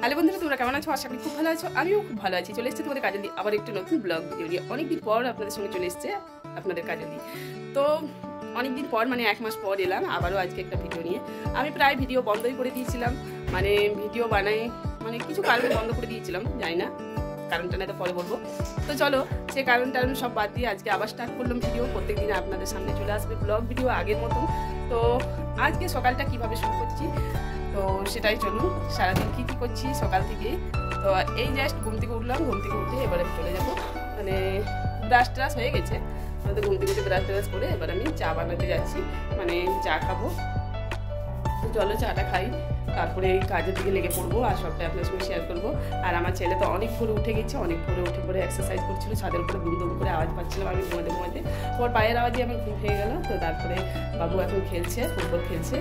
Hello বন্ধুরা, তোমরা কেমন আছো? আশা করি খুব ভালো আছো। আমিও খুব ভালো আছি। চলে এসেছি তোমাদের কাজল দি আবার একটি নতুন ব্লগ ভিডিও নিয়ে। অনেকদিন পর আপনাদের সঙ্গে চলে এসেছে আপনাদের কাজল দি। তো অনেকদিন পর মানে 1 মাস পর এলাম আবারও আজকে একটা ভিডিও নিয়ে। আমি প্রায় ভিডিও বন্ধই করে দিয়েছিলাম, মানে ভিডিও বানাই মানে কিছু কারণে বন্ধ করে দিয়েছিলাম, জানি না কারণটা না, তো পরে বলবো। তো চলো সেই কারণটা সব বাদ দিয়ে আজকে আবার স্টার্ট করলাম ভিডিও। প্রত্যেকদিন আপনাদের সামনে চলে আসবে ব্লগ ভিডিও আগের মতন। তো আজকে সকালটা কিভাবে শুরু করছি তো সেটাই চলুন। সারাদিন কী কী করছি সকাল থেকে। তো এই জাস্ট ঘুম থেকে উঠলাম, ঘুম থেকে উঠে এবারে চলে যাব, মানে ব্রাশ ট্রাশ হয়ে গেছে, তো ঘুম থেকে উঠে ব্রাশ ট্রাশ করে এবার আমি চা বানাতে যাচ্ছি, মানে চা খাবো। তো চলো চাটা খাই, তারপরে এই কাজের দিকে লেগে পড়বো আর সবটাই আপনার সঙ্গে শেয়ার করবো। আর আমার ছেলে তো অনেক ভোরে উঠে গেছে, অনেক ভোরে উঠে পরে এক্সারসাইজ করছিল ছাদের উপরে, দুম করে আওয়াজ পাচ্ছিলাম আমি ঘুমাতে ঘুমাতে। ওর পায়ের আওয়াজে আমার ঘুম হয়ে গেল। তো তারপরে বাবু এখন খেলছে, ফুটবল খেলছে।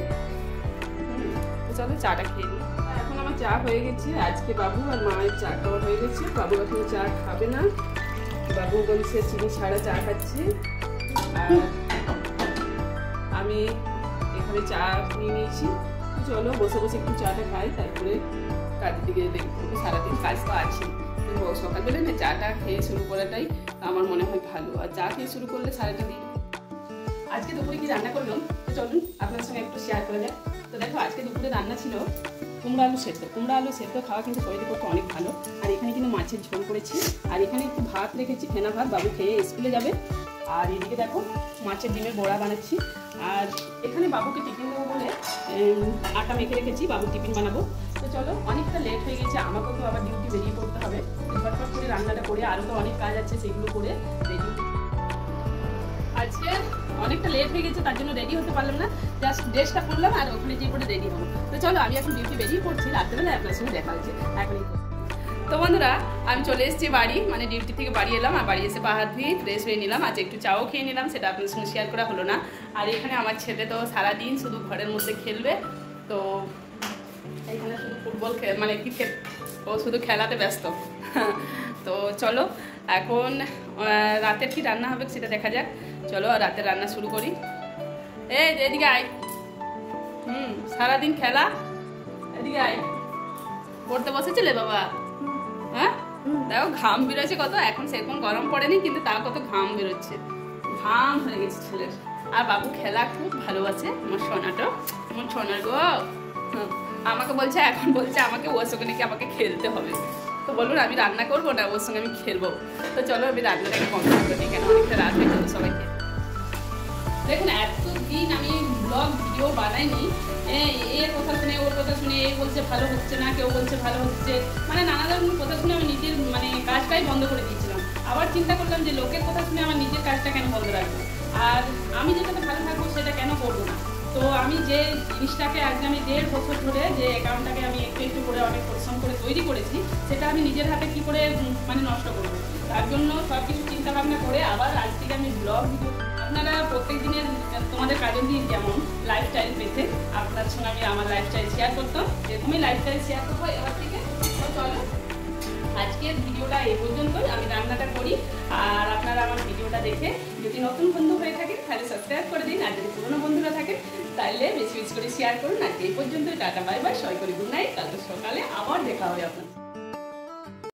তো চলো চাটা খেয়ে নিই। এখন আমার চা হয়ে গেছে, আজকে বাবু আর মায়ের চা খাওয়া হয়ে গেছে। বাবু এখন চা খাবে না, বাবু বলছে চিনি ছাড়া চা খাচ্ছি। আর আমি এখানে চা নিয়ে নিয়েছি। চলো বসে বসে একটু চাটা খাই, তারপরে কাজের দিকে দেখবো। সারাদিন কাজ তো আছে, তো সকালবেলা না চাটা খেয়ে শুরু করাটাই আমার মনে হয় ভালো। আর চা খেয়ে শুরু করলে সারাটা দিন। আজকে দুপুরে কি রান্না করলাম তো চলুন আপনার সঙ্গে একটু শেয়ার করা যায়। তো দেখো আজকে দুপুরে রান্না ছিল কুমড়ো আলু সেদ্ধ। কুমড়ো আলু সেদ্ধ খাওয়া কিন্তু শরীরের পক্ষে অনেক ভালো। আর এখানে কিন্তু মাছের ঝোল করেছি, আর এখানে একটু ভাত রেখেছি, ফেনা ভাত, বাবু খেয়ে স্কুলে যাবে। আর এদিকে দেখো মাছের ডিমের বড়া বানাচ্ছি। আর এখানে বাবুকে টিফিন দেবো বলে আটা মেখে রেখেছি, বাবু টিফিন বানাবো। তো চলো অনেকটা লেট হয়ে গেছে, আমাকেও তো আবার ডিউটি বেরিয়ে পড়তে হবে। ফটফট করে রান্নাটা করে, আরও তো অনেক কাজ আছে সেগুলো করে রেডি। আজকে অনেকটা লেট হয়ে গেছে, তার জন্য রেডি হতে পারলাম না, জাস্ট ড্রেসটা পরলাম আর ওখানে যেয়ে পরে রেডি হবো। তো চলো আমি এখন ডিউটি বেরিয়ে পড়ছি, রাত্রেবেলা আপনার সঙ্গে দেখা হচ্ছে এখনই। তো বন্ধুরা আমি চলে এসেছি বাড়ি, মানে ডিউটি থেকে বাড়ি এলাম, আর বাড়ি এসে পা হাত ধুয়ে ফ্রেশ হয়ে নিলাম। আজ একটু চাও খেয়ে নিলাম, সেটা আপনার সঙ্গে শেয়ার করা হলো না। আর এখানে আমার ছেলে তো সারাদিন শুধু ঘরের মধ্যে খেলবে, তো এইখানে শুধু ফুটবল মানে ক্রিকেট, ও শুধু খেলাতে ব্যস্ত। তো চলো এখন রাতের কি রান্না হবে সেটা দেখা যাক। চলো রাতের রান্না শুরু করি। এই এদিকে আয়, সারাদিন খেলা, এদিকে আয়। পড়তে বসেছিলে বাবা? হ্যাঁ দেখো ঘাম বেরোচ্ছে কত, এখন সেরকম গরম পড়েনি কিন্তু তাও কত ঘাম বেরোচ্ছে, ঘাম হয়ে গেছে ছেলের। আর বাবু খেলা খুব ভালোবাসে, আমার সোনাটা, আমার সোনার গো। আমাকে বলছে, এখন বলছে আমাকে ওর সঙ্গে নাকি আমাকে খেলতে হবে। তো বলুন আমি রান্না করবো না, ওর সঙ্গে আমি খেলবো। তো চলো আমি রান্নাটাকে কমপ্লিট করি, কেন অনেকটা রাত হয়ে গেল সবাইকে। দেখুন এতদিন আমি ব্লগ ভিডিও বানাইনি, এর কথা শুনে ওর কথা শুনে, এই বলছে ভালো হচ্ছে না, কেউ বলছে ভালো হচ্ছে, মানে নানা রকম কথা শুনে আমি নিজের মানে কাজটাই বন্ধ করে দিয়েছিলাম। আবার চিন্তা করলাম যে লোকের কথা শুনে আমার নিজের কাজটা কেন বন্ধ রাখবো, আর আমি যেটাতে ভালো থাকবো সেটা কেন করবো না। তো আমি যে জিনিসটাকে আজকে আমি 1.5 বছর ধরে যে অ্যাকাউন্টটাকে আমি একটু একটু করে অনেক পরিশ্রম করে তৈরি করেছি, সেটা আমি নিজের হাতে কী করে মানে নষ্ট করবো, তার জন্য সব কিছু চিন্তাভাবনা করে আবার আজ থেকে আমি ব্লগ ভিডিও। আপনারা প্রত্যেক দিনের তোমাদের কাজের দিন যেমন লাইফস্টাইল পেতে আপনার সঙ্গে আমি আমার লাইফস্টাইল শেয়ার করতাম, এরকমই লাইফস্টাইল শেয়ার করবো এবার থেকে। তো চলো আজকের ভিডিওটা এই পর্যন্তই, আমি রান্নাটা করি। আর আপনারা আমার ভিডিওটা দেখে যদি নতুন বন্ধু হয়ে থাকেন তাহলে সাবস্ক্রাইব করে দিন, আর যদি পুরোনো বন্ধুরা থাকেন তাহলে বেশি বেশি করে শেয়ার করুন। আজকে এই পর্যন্তই, টাটা বাই বাই, সবাই করে গুড নাইট। কালকে সকালে আবার দেখা হবে আপনার।